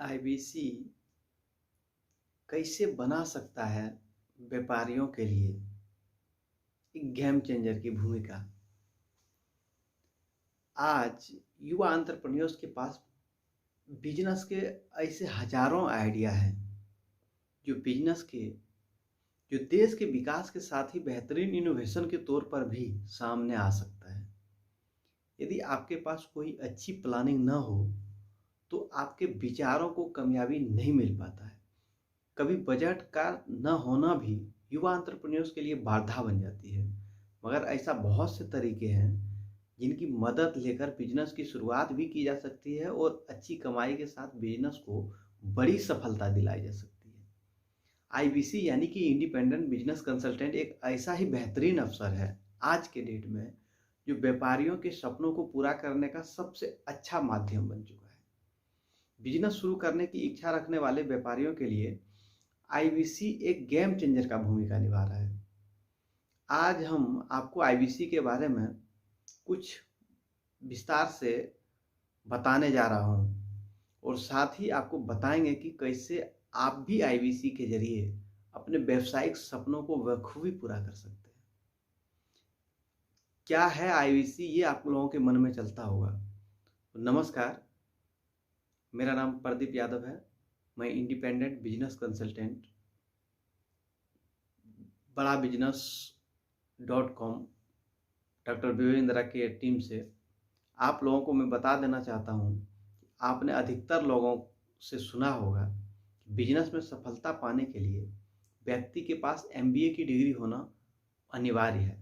IBC कैसे बना सकता है व्यापारियों के लिए एक गेम चेंजर की भूमिका। आज युवा एंटरप्रेन्योर्स के पास बिजनेस के ऐसे हजारों आइडिया हैं जो बिजनेस के जो देश के विकास के साथ ही बेहतरीन इनोवेशन के तौर पर भी सामने आ सकता है। यदि आपके पास कोई अच्छी प्लानिंग न हो तो आपके विचारों को कामयाबी नहीं मिल पाता है। कभी बजट का न होना भी युवा एंटरप्रेन्योर्स के लिए बाधा बन जाती है। मगर ऐसा बहुत से तरीके हैं जिनकी मदद लेकर बिजनेस की शुरुआत भी की जा सकती है और अच्छी कमाई के साथ बिजनेस को बड़ी सफलता दिलाई जा सकती है। आईबीसी यानी कि इंडिपेंडेंट बिजनेस कंसल्टेंट एक ऐसा ही बेहतरीन अवसर है आज के डेट में जो व्यापारियों के सपनों को पूरा करने का सबसे अच्छा माध्यम बन चुका है। बिजनेस शुरू करने की इच्छा रखने वाले व्यापारियों के लिए आईबीसी एक गेम चेंजर का भूमिका निभा रहा है। आज हम आपको आईबीसी के बारे में कुछ विस्तार से बताने जा रहा हूं और साथ ही आपको बताएंगे कि कैसे आप भी आईबीसी के जरिए अपने व्यावसायिक सपनों को बखूबी पूरा कर सकते हैं। क्या है आईबीसी, ये आप लोगों के मन में चलता होगा। तो नमस्कार, मेरा नाम प्रदीप यादव है। मैं इंडिपेंडेंट बिजनेस कंसल्टेंट बड़ा बिजनेस .com डॉक्टर विवेंद्रा के टीम से आप लोगों को मैं बता देना चाहता हूं कि आपने अधिकतर लोगों से सुना होगा कि बिजनेस में सफलता पाने के लिए व्यक्ति के पास एमबीए की डिग्री होना अनिवार्य है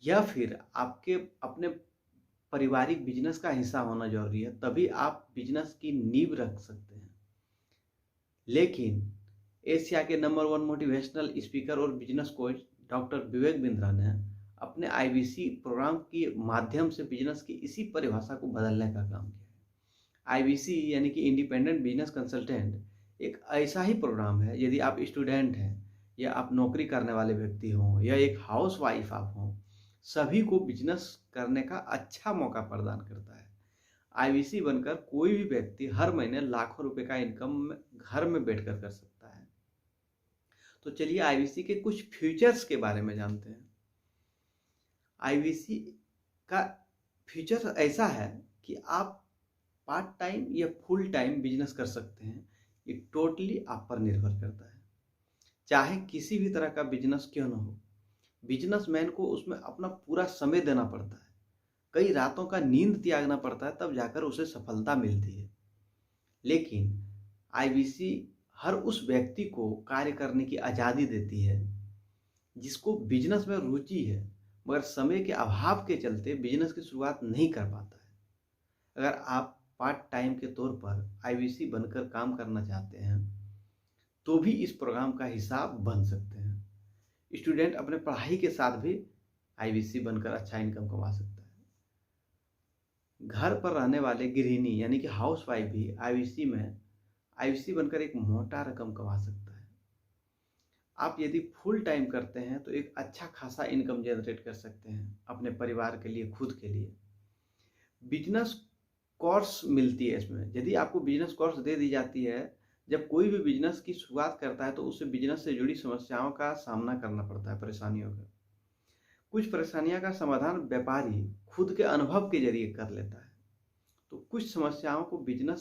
या फिर आपके अपने पारिवारिक बिजनेस का हिस्सा होना जरूरी है, तभी आप बिजनेस की नींव रख सकते हैं। लेकिन एशिया के नंबर 1 मोटिवेशनल स्पीकर और business coach doctor Vivek Bindra ने अपने आईबीसी प्रोग्राम के माध्यम से बिजनेस की इसी परिभाषा को बदलने का काम किया है। आईबीसी यानी कि इंडिपेंडेंट बिजनेस कंसल्टेंट एक ऐसा ही प्रोग्राम है, यदि आप स्टूडेंट हैं या आप नौकरी करने वाले व्यक्ति हों या एक हाउस वाइफ आप हों, सभी को बिजनेस करने का अच्छा मौका प्रदान करता है। आईबीसी बनकर कोई भी व्यक्ति हर महीने लाखों रुपए का इनकम घर में बैठकर कर सकता है। तो चलिए आईबीसी के कुछ फीचर्स के बारे में जानते हैं। आईबीसी का फीचर ऐसा है कि आप पार्ट टाइम या फुल टाइम बिजनेस कर सकते हैं। ये टोटली आप पर निर्भर करता है। चाहे किसी भी तरह का बिजनेस क्यों ना हो, बिजनेसमैन को उसमें अपना पूरा समय देना पड़ता है। कई रातों का नींद त्यागना पड़ता है, तब जाकर उसे सफलता मिलती है। लेकिन आईबीसी हर उस व्यक्ति को कार्य करने की आज़ादी देती है जिसको बिजनेस में रुचि है मगर समय के अभाव के चलते बिजनेस की शुरुआत नहीं कर पाता है। अगर आप पार्ट टाइम के तौर पर आईबीसी बनकर काम करना चाहते हैं तो भी इस प्रोग्राम का हिस्सा बन सकते हैं। स्टूडेंट अपने पढ़ाई के साथ भी आईबीसी बनकर अच्छा इनकम कमा सकता है। घर पर रहने वाले गृहिणी यानी कि हाउस वाइफ भी आईबीसी बनकर एक मोटा रकम कमा सकता है। आप यदि फुल टाइम करते हैं तो एक अच्छा खासा इनकम जनरेट कर सकते हैं अपने परिवार के लिए, खुद के लिए। बिजनेस कोर्स मिलती है इसमें। यदि आपको बिजनेस कोर्स दे दी जाती है, जब कोई भी बिजनेस की शुरुआत करता है तो उसे बिजनेस से जुड़ी समस्याओं का सामना करना पड़ता है, परेशानियों का। कुछ परेशानियों का समाधान व्यापारी खुद के अनुभव के जरिए कर लेता है। तो कुछ समस्याओं को बिजनेस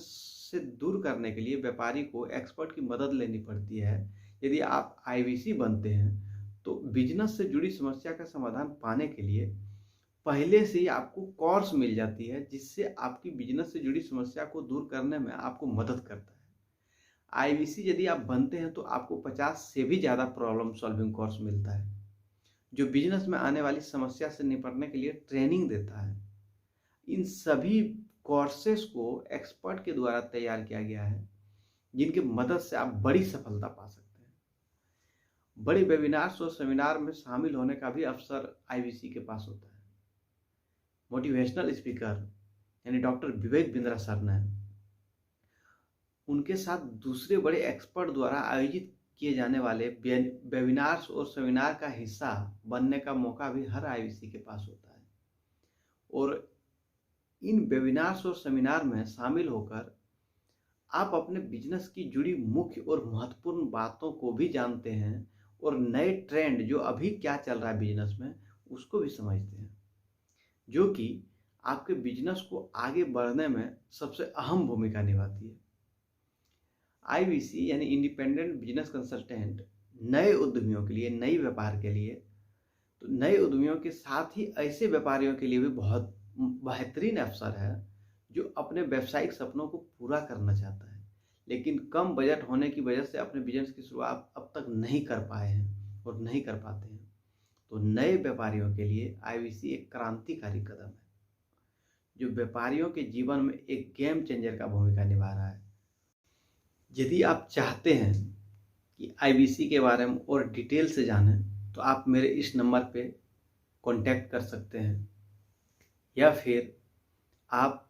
से दूर करने के लिए व्यापारी को एक्सपर्ट की मदद लेनी पड़ती है। यदि आप आईबीसी बनते हैं तो बिजनेस से जुड़ी समस्या का समाधान पाने के लिए पहले से ही आपको कोर्स मिल जाती है, जिससे आपकी बिजनेस से जुड़ी समस्या को दूर करने में आपको मदद करता है। आईबीसी यदि आप बनते हैं तो आपको 50 से भी ज़्यादा प्रॉब्लम सॉल्विंग कोर्स मिलता है जो बिजनेस में आने वाली समस्या से निपटने के लिए ट्रेनिंग देता है। इन सभी कोर्सेस को एक्सपर्ट के द्वारा तैयार किया गया है जिनकी मदद से आप बड़ी सफलता पा सकते हैं। बड़े वेबिनार्स और सेमिनार में शामिल होने का भी अवसर आईबीसी के पास होता है। मोटिवेशनल स्पीकर यानी डॉक्टर विवेक बिंद्रा सर ने उनके साथ दूसरे बड़े एक्सपर्ट द्वारा आयोजित किए जाने वाले वेबिनार्स और सेमिनार का हिस्सा बनने का मौका भी हर आईबीसी के पास होता है। और इन वेबिनार्स और सेमिनार में शामिल होकर आप अपने बिजनेस की जुड़ी मुख्य और महत्वपूर्ण बातों को भी जानते हैं और नए ट्रेंड जो अभी क्या चल रहा है बिजनेस में उसको भी समझते हैं, जो कि आपके बिजनेस को आगे बढ़ने में सबसे अहम भूमिका निभाती है। आईबीसी यानी इंडिपेंडेंट बिजनेस कंसल्टेंट नए उद्यमियों के लिए, नई व्यापार के लिए, तो नए उद्यमियों के साथ ही ऐसे व्यापारियों के लिए भी बहुत बेहतरीन अवसर है जो अपने व्यावसायिक सपनों को पूरा करना चाहता है लेकिन कम बजट होने की वजह से अपने बिजनेस की शुरुआत अब तक नहीं कर पाए हैं और नहीं कर पाते हैं। तो नए व्यापारियों के लिए आईबीसी एक क्रांतिकारी कदम है जो व्यापारियों के जीवन में एक गेम चेंजर का भूमिका निभा रहा है। यदि आप चाहते हैं कि आईबीसी के बारे में और डिटेल से जानें तो आप मेरे इस नंबर पे कांटेक्ट कर सकते हैं या फिर आप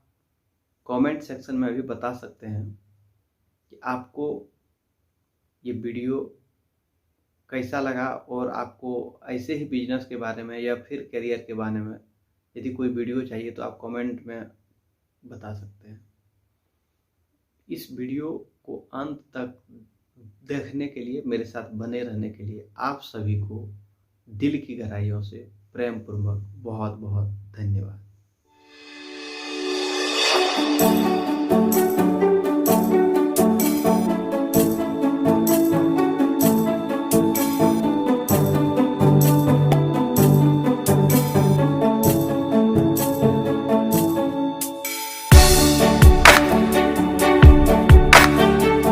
कमेंट सेक्शन में भी बता सकते हैं कि आपको ये वीडियो कैसा लगा और आपको ऐसे ही बिजनेस के बारे में या फिर करियर के बारे में यदि कोई वीडियो चाहिए तो आप कमेंट में बता सकते हैं। इस वीडियो को अंत तक देखने के लिए, मेरे साथ बने रहने के लिए आप सभी को दिल की गहराइयों से प्रेम पूर्वक बहुत बहुत धन्यवाद।